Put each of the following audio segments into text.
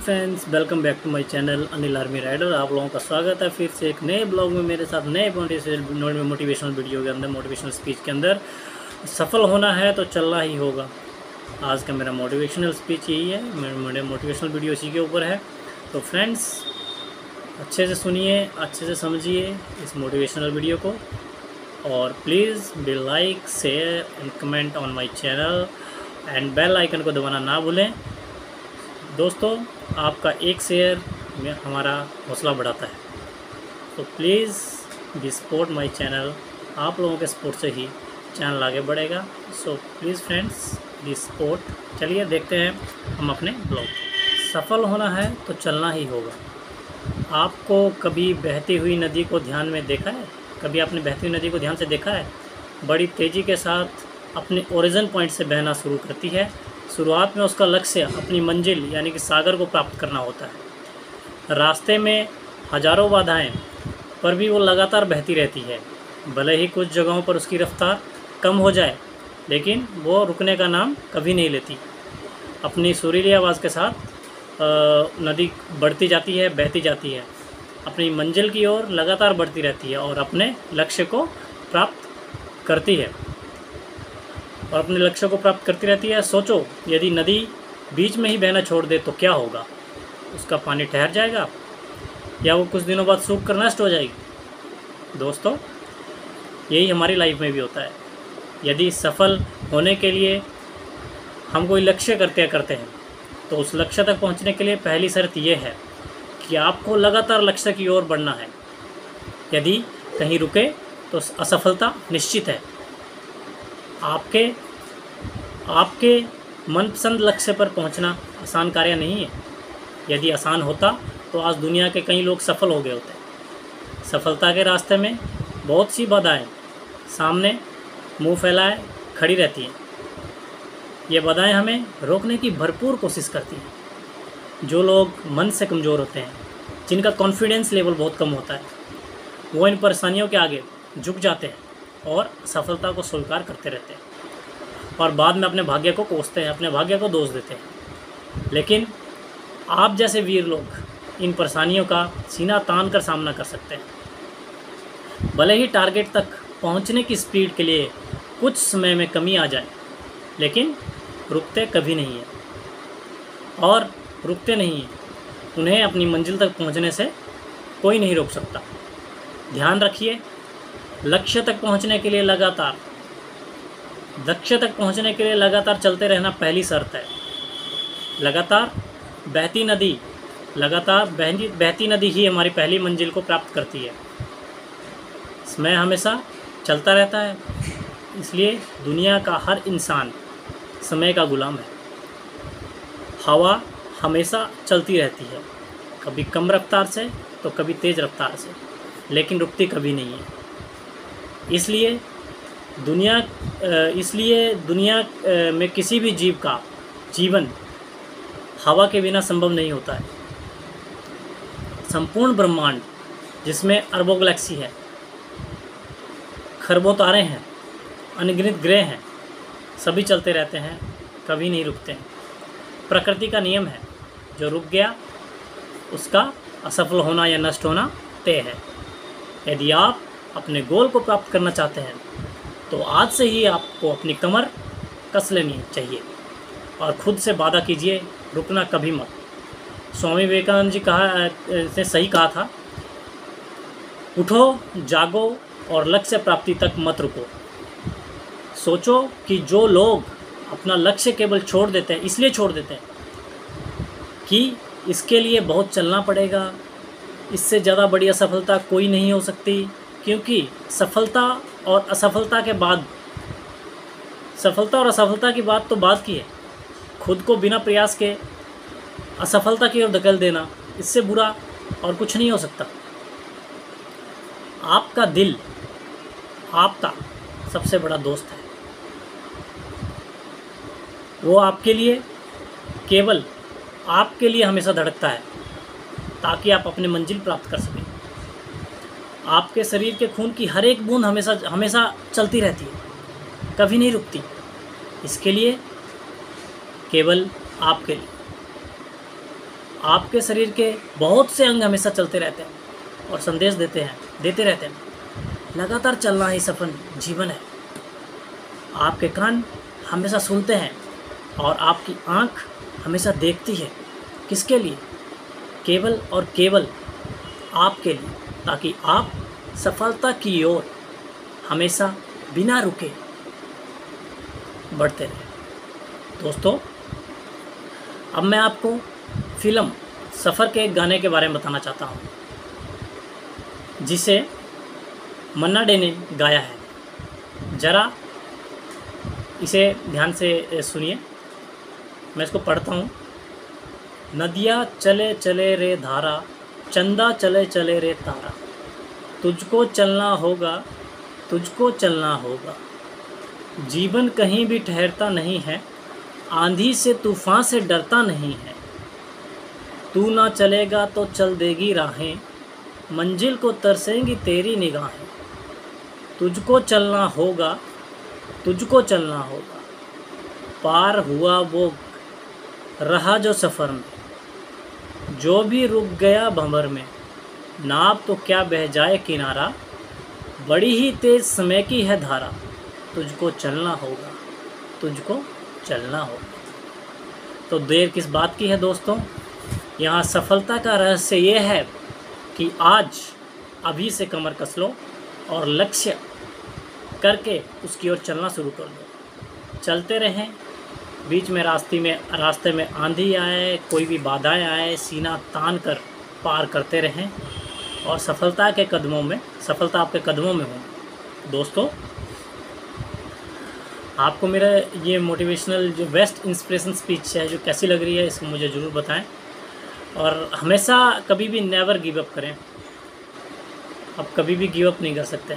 Friends, welcome back to my channel Anil army rider. आप लोगों का स्वागत है फिर से एक नए ब्लॉग में मेरे साथ, नए मोटिवेशनल वीडियो के अंदर, मोटिवेशनल स्पीच के अंदर। सफल होना है तो चलना ही होगा। आज का मेरा मोटिवेशनल स्पीच यही है, मेरा मोटिवेशनल वीडियो इसी के ऊपर है। तो फ्रेंड्स, अच्छे से सुनिए, अच्छे से समझिए इस मोटिवेशनल वीडियो को, और please be like, share and comment on my channel and bell icon को दबाना ना भूलें। दोस्तों, आपका एक शेयर में हमारा हौसला बढ़ाता है, तो please be support my channel. आप लोगों के सपोर्ट से ही चैनल आगे बढ़ेगा। So please friends, be support. चलिए देखते हैं हम अपने ब्लॉग। सफल होना है तो चलना ही होगा। आपको कभी बहती हुई नदी को ध्यान में देखा है? कभी आपने बहती हुई नदी को ध्यान से देखा है? बड़ी तेज़ी के साथ अपने ओरिजिन पॉइंट से बहना शुरू करती है। शुरुआत में उसका लक्ष्य अपनी मंजिल यानी कि सागर को प्राप्त करना होता है। रास्ते में हजारों बाधाएं, पर भी वो लगातार बहती रहती है। भले ही कुछ जगहों पर उसकी रफ्तार कम हो जाए, लेकिन वो रुकने का नाम कभी नहीं लेती। अपनी सुरीली आवाज़ के साथ नदी बढ़ती जाती है, बहती जाती है, अपनी मंजिल की ओर लगातार बढ़ती रहती है और अपने लक्ष्य को प्राप्त करती है रहती है। सोचो, यदि नदी बीच में ही बहना छोड़ दे तो क्या होगा? उसका पानी ठहर जाएगा या वो कुछ दिनों बाद सूख कर नष्ट हो जाएगी? दोस्तों, यही हमारी लाइफ में भी होता है। यदि सफल होने के लिए हम कोई लक्ष्य करते हैं, तो उस लक्ष्य तक पहुंचने के लिए पहली शर्त यह है कि आपको लगातार लक्ष्य की ओर बढ़ना है। यदि कहीं रुके तो असफलता निश्चित है। आपके मनपसंद लक्ष्य पर पहुंचना आसान कार्य नहीं है। यदि आसान होता तो आज दुनिया के कई लोग सफल हो गए होते। सफलता के रास्ते में बहुत सी बाधाएं सामने मुंह फैलाए खड़ी रहती हैं। ये बाधाएं हमें रोकने की भरपूर कोशिश करती हैं। जो लोग मन से कमज़ोर होते हैं, जिनका कॉन्फिडेंस लेवल बहुत कम होता है, वो इन परेशानियों के आगे झुक जाते हैं और सफलता को स्वीकार करते रहते हैं और बाद में अपने भाग्य को कोसते हैं, अपने भाग्य को दोष देते हैं। लेकिन आप जैसे वीर लोग इन परेशानियों का सीना तान कर सामना कर सकते हैं। भले ही टारगेट तक पहुंचने की स्पीड के लिए कुछ समय में कमी आ जाए, लेकिन रुकते कभी नहीं है और रुकते नहीं हैं। उन्हें अपनी मंजिल तक पहुंचने से कोई नहीं रोक सकता। ध्यान रखिए, लक्ष्य तक पहुंचने के लिए लगातार चलते रहना पहली शर्त है। लगातार बहती नदी ही हमारी पहली मंजिल को प्राप्त करती है। समय हमेशा चलता रहता है, इसलिए दुनिया का हर इंसान समय का गुलाम है। हवा हमेशा चलती रहती है, कभी कम रफ्तार से तो कभी तेज़ रफ्तार से, लेकिन रुकती कभी नहीं है। इसलिए दुनिया में किसी भी जीव का जीवन हवा के बिना संभव नहीं होता है। संपूर्ण ब्रह्मांड, जिसमें अरबों गैलेक्सी है, खरबों तारे हैं, अनगिनत ग्रह हैं, सभी चलते रहते हैं, कभी नहीं रुकते हैं। प्रकृति का नियम है, जो रुक गया उसका असफल होना या नष्ट होना तय है। यदि आप अपने गोल को प्राप्त करना चाहते हैं, तो आज से ही आपको अपनी कमर कस लेनी चाहिए और खुद से वादा कीजिए, रुकना कभी मत। स्वामी विवेकानंद जी ने सही कहा था, उठो, जागो और लक्ष्य प्राप्ति तक मत रुको। सोचो कि जो लोग अपना लक्ष्य केवल छोड़ देते हैं, इसलिए छोड़ देते हैं कि इसके लिए बहुत चलना पड़ेगा, इससे ज़्यादा बड़ी असफलता कोई नहीं हो सकती। क्योंकि सफलता और असफलता की बात तो बात की है। खुद को बिना प्रयास के असफलता की ओर धकेल देना, इससे बुरा और कुछ नहीं हो सकता। आपका दिल आपका सबसे बड़ा दोस्त है। वो केवल आपके लिए हमेशा धड़कता है, ताकि आप अपनी मंजिल प्राप्त कर सकें। आपके शरीर के खून की हर एक बूंद हमेशा चलती रहती है, कभी नहीं रुकती। इसके लिए केवल आपके लिए आपके शरीर के बहुत से अंग हमेशा चलते रहते हैं और संदेश देते रहते हैं। लगातार चलना ही सफल जीवन है। आपके कान हमेशा सुनते हैं और आपकी आँख हमेशा देखती है। किसके लिए? केवल और केवल आपके लिए, ताकि आप सफलता की ओर हमेशा बिना रुके बढ़ते रहें। दोस्तों, अब मैं आपको फिल्म सफ़र के एक गाने के बारे में बताना चाहता हूँ, जिसे मन्ना डे ने गाया है। ज़रा इसे ध्यान से सुनिए, मैं इसको पढ़ता हूँ। नदिया चले चले रे धारा, चंदा चले चले रे तारा, तुझको चलना होगा, तुझको चलना होगा। जीवन कहीं भी ठहरता नहीं है, आंधी से तूफान से डरता नहीं है। तू ना चलेगा तो चल देगी राहें, मंजिल को तरसेंगी तेरी निगाहें। तुझको चलना होगा, तुझको चलना होगा। पार हुआ वो रहा जो सफ़र में, जो भी रुक गया भंवर में। नाव तो क्या बह जाए किनारा, बड़ी ही तेज़ समय की है धारा। तुझको चलना होगा, तुझको चलना होगा। तो देर किस बात की है दोस्तों? यहाँ सफलता का रहस्य ये है कि आज अभी से कमर कस लो और लक्ष्य करके उसकी ओर चलना शुरू कर दो। चलते रहें, बीच में रास्ते में आंधी आए, कोई भी बाधाएं आए, सीना तान कर पार करते रहें और सफलता आपके कदमों में हो। दोस्तों, आपको मेरा ये मोटिवेशनल जो बेस्ट इंस्पिरेशन स्पीच है जो कैसी लग रही है, इसको मुझे ज़रूर बताएं। और हमेशा कभी भी नेवर गिव अप करें। आप कभी भी गिव अप नहीं कर सकते,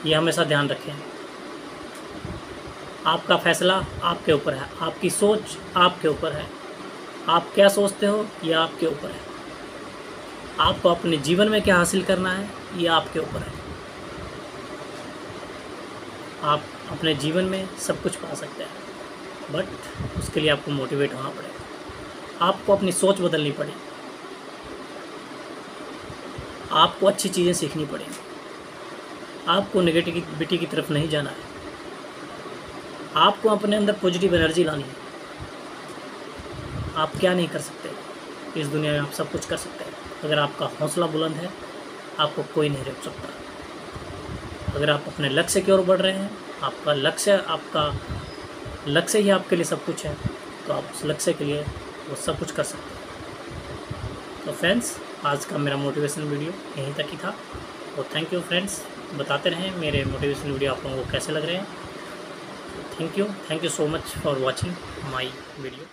ये हमेशा ध्यान रखें। आपका फैसला आपके ऊपर है, आपकी सोच आपके ऊपर है। आप क्या सोचते हो ये आपके ऊपर है। आपको अपने जीवन में क्या हासिल करना है ये आपके ऊपर है। आप अपने जीवन में सब कुछ पा सकते हैं, बट उसके लिए आपको मोटिवेट होना पड़ेगा। आपको अपनी सोच बदलनी पड़ेगी, आपको अच्छी चीज़ें सीखनी पड़ेंगी, आपको नेगेटिविटी की तरफ नहीं जाना है। आपको अपने अंदर पॉजिटिव एनर्जी लानी है। आप क्या नहीं कर सकते इस दुनिया में, आप सब कुछ कर सकते हैं। अगर आपका हौसला बुलंद है, आपको कोई नहीं रोक सकता। अगर आप अपने लक्ष्य की ओर बढ़ रहे हैं, आपका लक्ष्य ही आपके लिए सब कुछ है, तो आप उस लक्ष्य के लिए वो सब कुछ कर सकते हैं। तो फ्रेंड्स, आज का मेरा मोटिवेशन वीडियो यहीं तक ही था। तो थैंक यू फ्रेंड्स, बताते रहें मेरे मोटिवेशन वीडियो आप लोगों को कैसे लग रहे हैं। Thank you so much for watching my video.